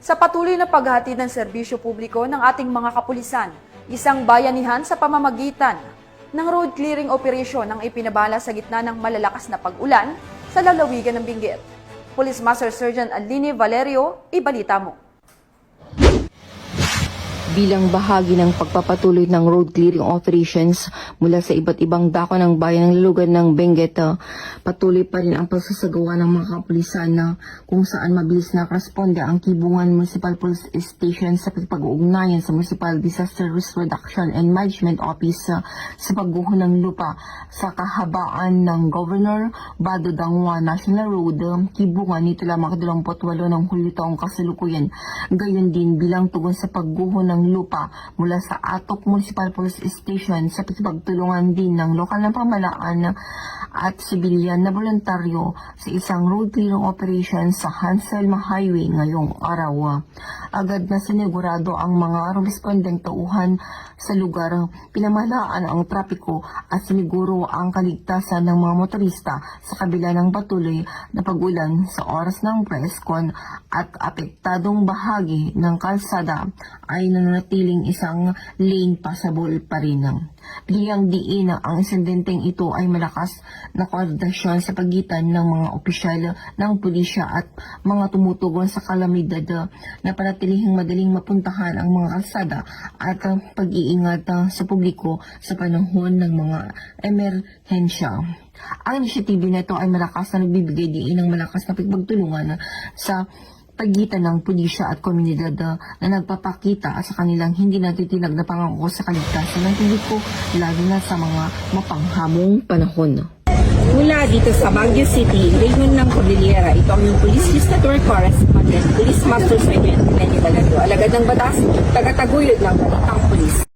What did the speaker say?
Sa patuloy na paghahatid ng serbisyo publiko ng ating mga kapulisan, isang bayanihan sa pamamagitan ng road clearing operation ang ipinabala sa gitna ng malalakas na pag-ulan sa lalawigan ng Benguet. Police Master Sergeant Aline Valerio, ibalita mo. Bilang bahagi ng pagpapatuloy ng road clearing operations mula sa iba't ibang dako ng bayan ng lulugan ng Benguet, patuloy pa rin ang pagsasagawa ng mga kapulisan na kung saan mabilis na responde ang Kibungan Municipal Police Station sa pag-uugnayan sa Municipal Disaster Risk Reduction and Management Office sa pagguho ng lupa sa kahabaan ng Governor Bado Dangwa National Road, Kibungan nito lamang 28 ng Hulyo taong kasalukuyan. Gayon din bilang tugon sa pagguho ng lupa mula sa Atok Municipal Police Station sa pagtulungan din ng lokal na pamahalaan at sibilyan na voluntaryo sa isang road clearing operation sa Hanselma Highway ngayong araw. Agad na sinigurado ang mga respondeng tauhan sa lugar, pinamahalaan ang trapiko at siniguro ang kaligtasan ng mga motorista sa kabila ng patuloy na pag-ulan sa oras ng preskon at apektadong bahagi ng kalsada ay nanatiling isang lane passable pa rin. Biglang diin ang insidenteng ito ay malakas na koordinasyon sa pagitan ng mga opisyal ng pulisya at mga tumutugon sa kalamidad na panatilihing madaling mapuntahan ang mga kalsada at pag-iingat sa publiko sa panahon ng mga emerhensya. Ang inisyatibo na ito ay malakas na nagbibigay diin ng malakas na pagtulungan sa pagitan ng pulisya at komunidad na nagpapakita sa kanilang hindi natitinag na pangako sa kaligtasan ng publiko lalo na sa mga mapanghamong panahon. Mula dito sa Baguio City, Raymond ng Cordillera, ito ang yung Police News Network Correspondent, Police Master Sergeant Lenny Valerio, alagad ng batas, tagataguyod ng balitang pulis.